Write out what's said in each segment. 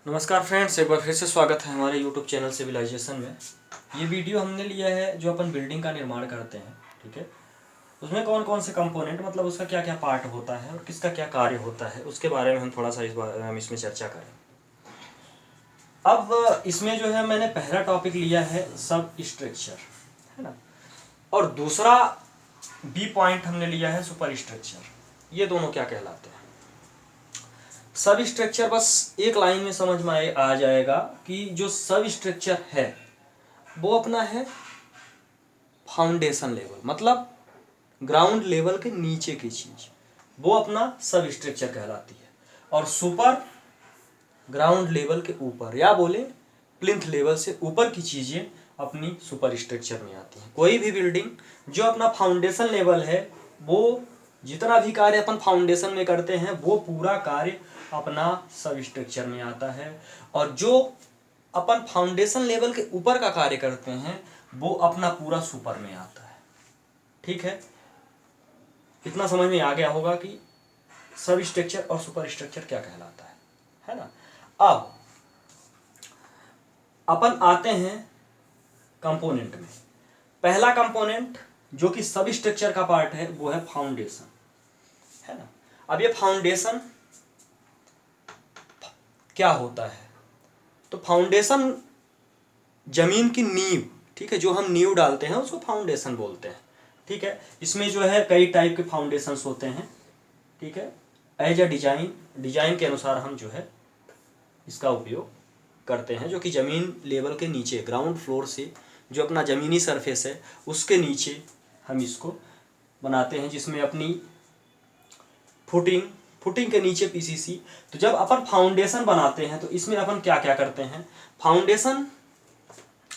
नमस्कार फ्रेंड्स, एक बार फिर से स्वागत है हमारे यूट्यूब चैनल सिविलाइजेशन में। ये वीडियो हमने लिया है जो अपन बिल्डिंग का निर्माण करते हैं, ठीक है। उसमें कौन कौन से कंपोनेंट, मतलब उसका क्या क्या पार्ट होता है और किसका क्या कार्य होता है, उसके बारे में हम थोड़ा सा हम इसमें चर्चा करें। अब इसमें जो है मैंने पहला टॉपिक लिया है सब स्ट्रक्चर, है ना, और दूसरा बी पॉइंट हमने लिया है सुपर स्ट्रक्चर। ये दोनों क्या कहलाते हैं? सब स्ट्रक्चर बस एक लाइन में समझ में आ जाएगा कि जो सब स्ट्रक्चर है वो अपना है फाउंडेशन लेवल, मतलब ग्राउंड लेवल के नीचे की चीज, वो अपना सब स्ट्रक्चर कहलाती है। और सुपर ग्राउंड लेवल के ऊपर, या बोले प्लिंथ लेवल से ऊपर की चीजें अपनी सुपर स्ट्रक्चर में आती हैं। कोई भी बिल्डिंग जो अपना फाउंडेशन लेवल है, वो जितना भी कार्य अपन फाउंडेशन में करते हैं वो पूरा कार्य अपना सब स्ट्रक्चर में आता है। और जो अपन फाउंडेशन लेवल के ऊपर का कार्य करते हैं वो अपना पूरा सुपर में आता है, ठीक है। इतना समझ में आ गया होगा कि सब स्ट्रक्चर और सुपर स्ट्रक्चर क्या कहलाता है ना। अब अपन आते हैं कंपोनेंट में। पहला कंपोनेंट जो कि सब स्ट्रक्चर का पार्ट है वो है फाउंडेशन, है ना। अब ये फाउंडेशन क्या होता है? तो फाउंडेशन जमीन की नींव, ठीक है, जो हम नींव डालते हैं उसको फाउंडेशन बोलते हैं, ठीक है। इसमें जो है कई टाइप के फाउंडेशंस होते हैं, ठीक है। एज अ डिजाइन के अनुसार हम जो है इसका उपयोग करते हैं, जो कि ज़मीन लेवल के नीचे, ग्राउंड फ्लोर से जो अपना ज़मीनी सरफेस है उसके नीचे हम इसको बनाते हैं, जिसमें अपनी फुटिंग के नीचे पीसीसी। तो जब अपन फाउंडेशन बनाते हैं तो इसमें अपन क्या क्या करते हैं? फाउंडेशन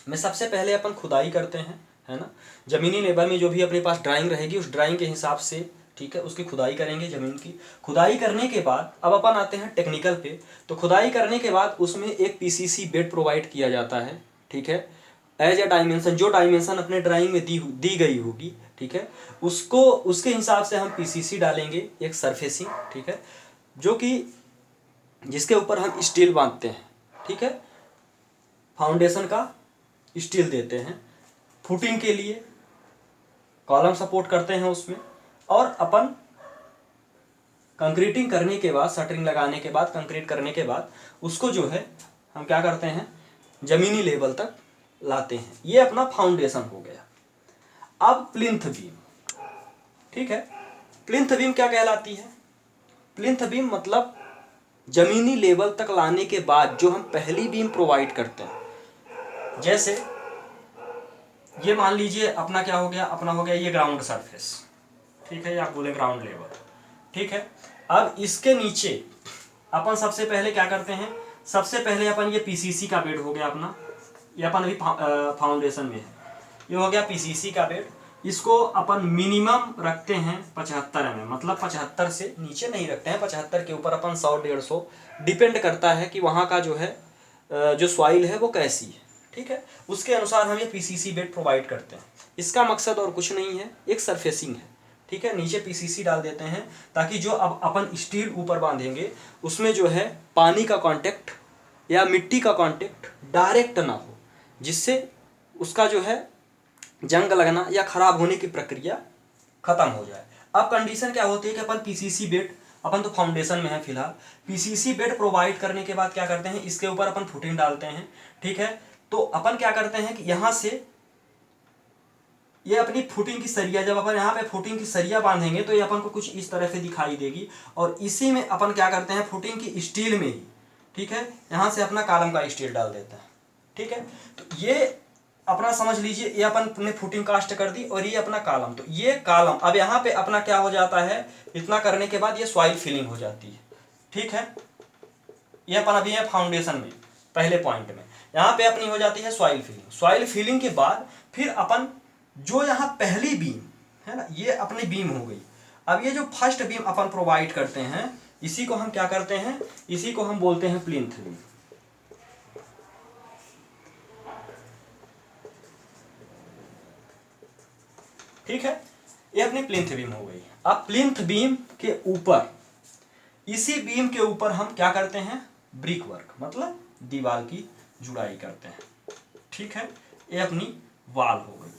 में सबसे पहले अपन खुदाई करते हैं, है ना। ज़मीनी लेवल में जो भी अपने पास ड्राइंग रहेगी उस ड्राइंग के हिसाब से, ठीक है, उसकी खुदाई करेंगे ज़मीन की। खुदाई करने के बाद अब अपन आते हैं टेक्निकल पे। तो खुदाई करने के बाद उसमें एक पीसीसी बेड प्रोवाइड किया जाता है, ठीक है, एज अ डायमेंशन, जो डायमेंशन अपने ड्राइंग में दी गई होगी, ठीक है, उसको उसके हिसाब से हम पीसीसी डालेंगे, एक सरफेसिंग, ठीक है, जो कि जिसके ऊपर हम स्टील बांधते हैं, ठीक है, फाउंडेशन का स्टील देते हैं। फुटिंग के लिए कॉलम सपोर्ट करते हैं उसमें। और अपन कंक्रीटिंग करने के बाद, शटरिंग लगाने के बाद, कंक्रीट करने के बाद उसको जो है हम क्या करते हैं, जमीनी लेवल तक लाते हैं। ये अपना फाउंडेशन हो गया। अब प्लिंथ बीम, ठीक है। प्लिंथ बीम क्या कहलाती है? प्लिंथ बीम मतलब जमीनी लेवल तक लाने के बाद जो हम पहली बीम प्रोवाइड करते हैं। जैसे ये मान लीजिए अपना क्या हो गया, अपना हो गया ये ग्राउंड सरफेस, ठीक है, या आप बोले ग्राउंड लेवल, ठीक है। अब इसके नीचे अपन सबसे पहले क्या करते हैं? सबसे पहले अपन ये पीसीसी का बेड हो गया अपना, ये अपन अभी फाउंडेशन में है, ये हो गया पीसीसी का बेड। इसको अपन मिनिमम रखते हैं 75 mm, मतलब 75 से नीचे नहीं रखते हैं। 75 के ऊपर अपन 100-150, डिपेंड करता है कि वहाँ का जो है जो सॉइल है वो कैसी है, ठीक है, उसके अनुसार हम ये पीसीसी बेड प्रोवाइड करते हैं। इसका मकसद और कुछ नहीं है, एक सरफेसिंग है, ठीक है। नीचे पीसीसी डाल देते हैं ताकि जो अब अपन स्टील ऊपर बांधेंगे उसमें जो है पानी का कांटेक्ट या मिट्टी का कांटेक्ट डायरेक्ट ना हो, जिससे उसका जो है जंग लगना या खराब होने की प्रक्रिया खत्म हो जाए। अब कंडीशन क्या होती है कि अपन पीसीसी बेड, अपन तो फाउंडेशन में है फिलहाल, पीसीसी बेड प्रोवाइड करने के बाद क्या करते हैं, इसके ऊपर अपन फुटिंग डालते हैं, ठीक है। तो अपन क्या करते हैं कि यहाँ से ये अपनी फुटिंग की सरिया, जब अपन यहाँ पे फुटिंग की सरिया बांधेंगे तो ये अपन को कुछ इस तरह से दिखाई देगी। और इसी में अपन क्या करते हैं, फुटिंग की स्टील में ही, ठीक है, यहाँ से अपना कॉलम का स्टील डाल देते हैं, ठीक है। तो ये अपना समझ लीजिए, ये अपन ने फुटिंग कास्ट कर दी और ये अपना कॉलम। तो ये कॉलम अब यहाँ पे अपना क्या हो जाता है, इतना करने के बाद ये सॉइल फिलिंग हो जाती है, ठीक है। ये अपन अभी है फाउंडेशन में, पहले पॉइंट में, यहाँ पे अपनी हो जाती है सॉइल फिलिंग। सॉइल फिलिंग के बाद फिर अपन जो यहाँ पहली बीम है ना, ये अपनी बीम हो गई। अब ये जो फर्स्ट बीम अपन प्रोवाइड करते हैं, इसी को हम क्या करते हैं, इसी को हम बोलते हैं प्लिंथ बीम, ठीक है। ये अपनी प्लिंथ बीम हो गई। अब प्लिंथ बीम के ऊपर, इसी बीम के ऊपर हम क्या करते हैं, ब्रिक वर्क मतलब दीवार की जुड़ाई करते हैं, ठीक है। ये अपनी वाल हो गई।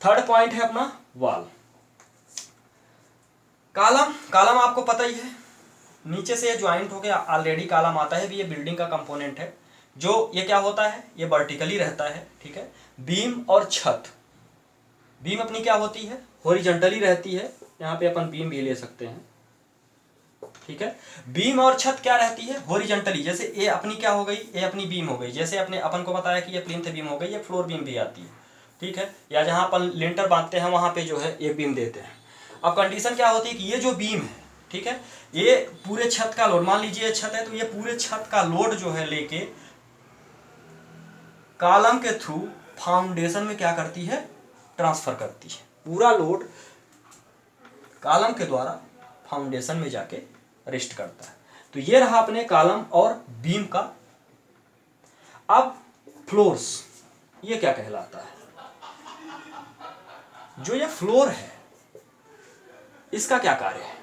थर्ड पॉइंट है अपना वाल। कॉलम, कॉलम आपको पता ही है, नीचे से ये ज्वाइंट हो गया, ऑलरेडी कॉलम आता है भी, ये बिल्डिंग का कंपोनेंट है। जो ये क्या होता है, ये वर्टिकली रहता है, ठीक है। बीम और छत, बीम अपनी क्या होती है, हॉरिजॉन्टली रहती है, यहाँ पे अपन बीम भी ले सकते हैं, ठीक है। बीम और छत क्या रहती है, हॉरिजॉन्टली। जैसे ये अपनी क्या हो गई, ये अपनी बीम हो गई, जैसे अपने अपन को बताया कि ये प्लिंथ बीम हो गई, ये फ्लोर बीम भी आती है, ठीक है। या जहाँ अपन लिंटर बांधते हैं वहाँ पे जो है एक बीम देते हैं। अब कंडीशन क्या होती है कि ये जो बीम है, ठीक है, ये पूरे छत का लोड, मान लीजिए छत है तो ये पूरे छत का लोड जो है लेके कॉलम के थ्रू फाउंडेशन में क्या करती है, ट्रांसफर करती है। पूरा लोड कॉलम के द्वारा फाउंडेशन में जाके रेस्ट करता है। तो ये रहा अपने कॉलम और बीम का। अब फ्लोर्स, ये क्या कहलाता है, जो ये फ्लोर है इसका क्या कार्य है।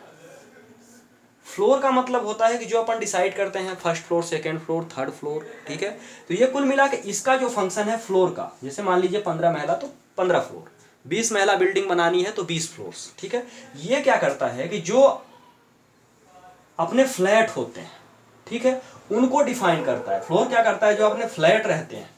फ्लोर का मतलब होता है कि जो अपन डिसाइड करते हैं, first floor, second floor, third floor, ठीक है। तो ये कुल मिला के इसका जो फंक्शन है फ्लोर का, जैसे मान लीजिए 15 महला तो 15 फ्लोर, 20 महला बिल्डिंग बनानी है तो 20 फ्लोर्स, ठीक है। ये क्या करता है कि जो अपने फ्लैट होते हैं, ठीक है, उनको डिफाइन करता है। फ्लोर क्या करता है, जो अपने फ्लैट रहते हैं,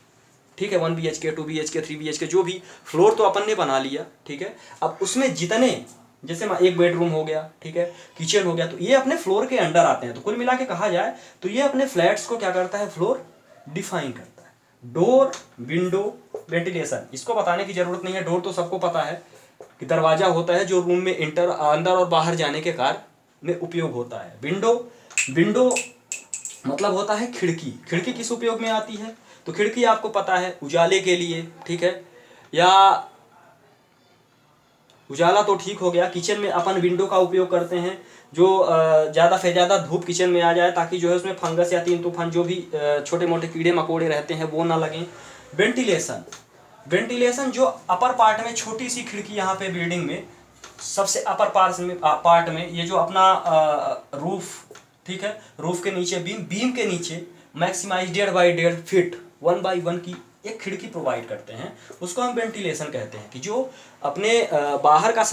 ठीक है, 1 BHK, 2 BHK, 3 BHK, जो भी फ्लोर तो अपन ने बना लिया, ठीक है। अब उसमें जितने, जैसे एक बेडरूम हो गया, ठीक है, किचन हो गया, तो ये अपने फ्लोर के अंडर आते हैं। तो कुल मिला के कहा जाए तो ये अपने फ्लैट्स को क्या करता है, फ्लोर डिफाइन करता है। डोर, विंडो, वेंटिलेशन, इसको बताने की जरूरत नहीं है। डोर तो सबको पता है कि दरवाजा होता है जो रूम में अंदर और बाहर जाने के कार्य में उपयोग होता है। विंडो, विंडो मतलब होता है खिड़की। खिड़की किस उपयोग में आती है, तो खिड़की आपको पता है उजाले के लिए, ठीक है, या उजाला तो ठीक हो गया। किचन में अपन विंडो का उपयोग करते हैं, जो ज़्यादा से ज़्यादा धूप किचन में आ जाए ताकि जो है उसमें फंगस या तीन तूफान जो भी छोटे मोटे कीड़े मकोड़े रहते हैं वो ना लगें। वेंटिलेशन, वेंटिलेशन जो अपर पार्ट में छोटी सी खिड़की यहाँ पे बिल्डिंग में सबसे अपर पार्ट में ये जो अपना रूफ, ठीक है, रूफ के नीचे बीम, बीम के नीचे मैक्सिमाइज 1.5 फीट 1x1 की एक खिड़की प्रोवाइड करते हैं, उसको हम वेंटिलेशन कहते हैं। कि जो अपने बाहर का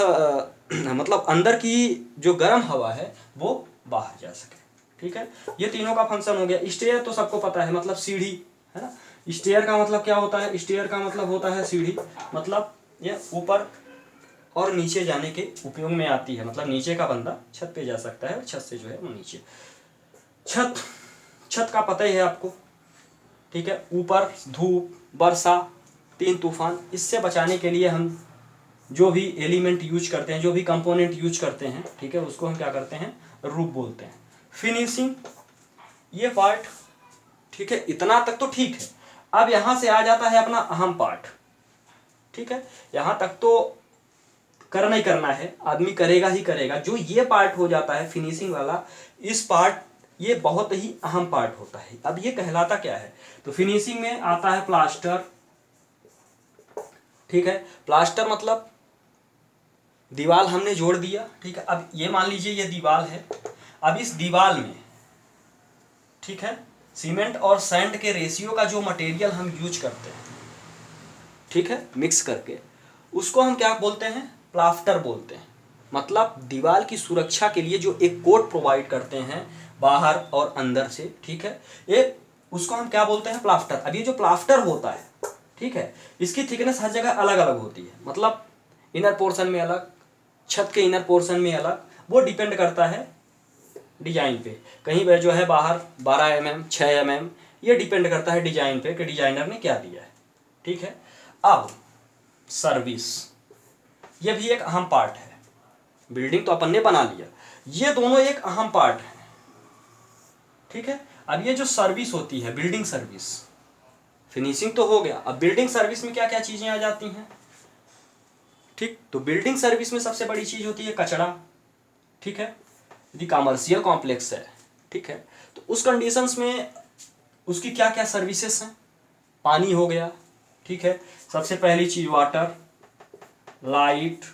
मतलब अंदर की जो गर्म हवा है वो बाहर जा सके, ठीक है। ये तीनों का फंक्शन हो गया। स्टेयर तो सबको पता है, मतलब सीढ़ी, है ना। स्टेयर का मतलब क्या होता है, स्टेयर का मतलब होता है सीढ़ी, मतलब ये ऊपर और नीचे जाने के उपयोग में आती है। मतलब नीचे का बंदा छत पे जा सकता है और छत से जो है वो नीचे। छत, छत का पता ही है आपको, ठीक है। ऊपर धूप, वर्षा, तीन तूफान, इससे बचाने के लिए हम जो भी एलिमेंट यूज करते हैं, जो भी कंपोनेंट यूज करते हैं, ठीक है, उसको हम क्या करते हैं, रूफ बोलते हैं। फिनिशिंग, ये पार्ट, ठीक है, इतना तक तो ठीक है। अब यहां से आ जाता है अपना अहम पार्ट, ठीक है। यहां तक तो करना ही करना है, आदमी करेगा ही करेगा। जो ये पार्ट हो जाता है फिनिशिंग वाला, इस पार्ट, ये बहुत ही अहम पार्ट होता है। अब ये कहलाता क्या है, तो फिनिशिंग में आता है प्लास्टर, ठीक है। प्लास्टर मतलब दीवार हमने जोड़ दिया, ठीक है। अब ये मान लीजिए ये दीवार है, अब इस दीवार में, ठीक है, सीमेंट और सैंड के रेशियो का जो मटेरियल हम यूज करते हैं, ठीक है, मिक्स करके, उसको हम क्या बोलते हैं, प्लास्टर बोलते हैं। मतलब दीवार की सुरक्षा के लिए जो एक कोट प्रोवाइड करते हैं बाहर और अंदर से, ठीक है, ये उसको हम क्या बोलते हैं, प्लास्टर। अब ये जो प्लास्टर होता है, ठीक है, इसकी थिकनेस हर जगह अलग अलग होती है। मतलब इनर पोर्शन में अलग, छत के इनर पोर्शन में अलग, वो डिपेंड करता है डिजाइन पे। कहीं पे जो है बाहर 12 mm, 6 mm, ये डिपेंड करता है डिजाइन पे कि डिजाइनर ने क्या दिया है, ठीक है। अब सर्विस, ये भी एक अहम पार्ट है। बिल्डिंग तो अपन ने बना लिया, ये दोनों एक अहम पार्ट है, ठीक है। अब ये जो सर्विस होती है, बिल्डिंग सर्विस, फिनिशिंग तो हो गया, अब बिल्डिंग सर्विस में क्या क्या चीजें आ जाती हैं, ठीक। तो बिल्डिंग सर्विस में सबसे बड़ी चीज होती है कचरा, ठीक है। यदि कमर्शियल कॉम्प्लेक्स है, ठीक है, तो उस कंडीशंस में उसकी क्या क्या सर्विसेज हैं। पानी हो गया, ठीक है, सबसे पहली चीज वाटर, लाइट,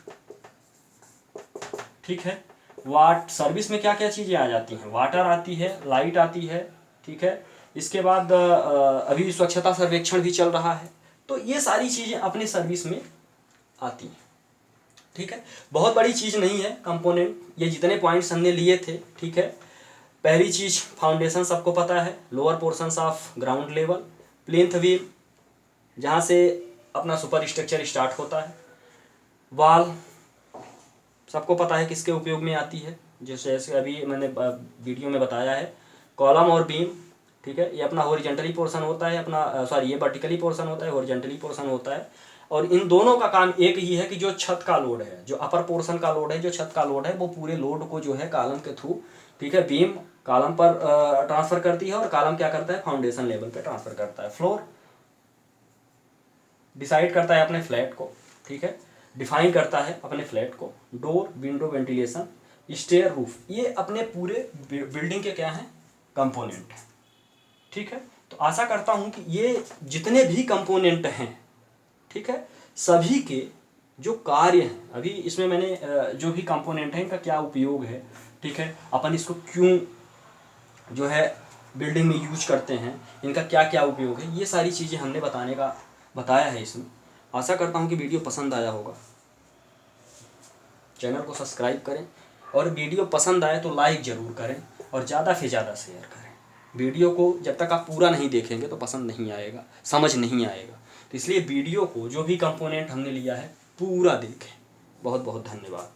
ठीक है, सर्विस में क्या क्या चीज़ें आ जाती हैं, वाटर आती है, लाइट आती है, ठीक है। इसके बाद अभी स्वच्छता सर्वेक्षण भी चल रहा है, तो ये सारी चीज़ें अपने सर्विस में आती हैं, ठीक है। बहुत बड़ी चीज़ नहीं है कंपोनेंट, ये जितने पॉइंट्स हमने लिए थे, ठीक है। पहली चीज़ फाउंडेशन सबको पता है, lower portions of ground level, plinth beam जहाँ से अपना सुपर स्ट्रक्चर स्टार्ट होता है, वाल सबको पता है किसके उपयोग में आती है, जैसे अभी मैंने वीडियो में बताया है, कॉलम और बीम, ठीक है। ये अपना हॉरिजॉन्टली पोर्शन होता है, अपना सॉरी ये वर्टिकली पोर्शन होता है, हॉरिजॉन्टली पोर्शन होता है, और इन दोनों का काम एक ही है कि जो छत का लोड है, जो अपर पोर्शन का लोड है, जो छत का लोड है, वो पूरे लोड को जो है कॉलम के थ्रू, ठीक है, बीम कॉलम पर ट्रांसफ़र करती है, और कॉलम क्या करता है, फाउंडेशन लेवल पे ट्रांसफ़र करता है। फ्लोर डिसाइड करता है अपने फ्लैट को, ठीक है, डिफाइन करता है अपने फ्लैट को। Door, window, ventilation, stair, roof, ये अपने पूरे बिल्डिंग के क्या हैं, कंपोनेंट हैं, ठीक है। तो आशा करता हूँ कि ये जितने भी कंपोनेंट हैं, ठीक है, सभी के जो कार्य हैं, अभी इसमें मैंने जो भी कंपोनेंट है इनका क्या उपयोग है, ठीक है, अपन इसको क्यों जो है बिल्डिंग में यूज करते हैं, इनका क्या क्या उपयोग है, ये सारी चीज़ें हमने बताया है इसमें। आशा करता हूँ कि वीडियो पसंद आया होगा। चैनल को सब्सक्राइब करें, और वीडियो पसंद आए तो लाइक ज़रूर करें, और ज़्यादा से ज़्यादा शेयर करें। वीडियो को जब तक आप पूरा नहीं देखेंगे तो पसंद नहीं आएगा, समझ नहीं आएगा, तो इसलिए वीडियो को जो भी कंपोनेंट हमने लिया है पूरा देखें। बहुत बहुत धन्यवाद।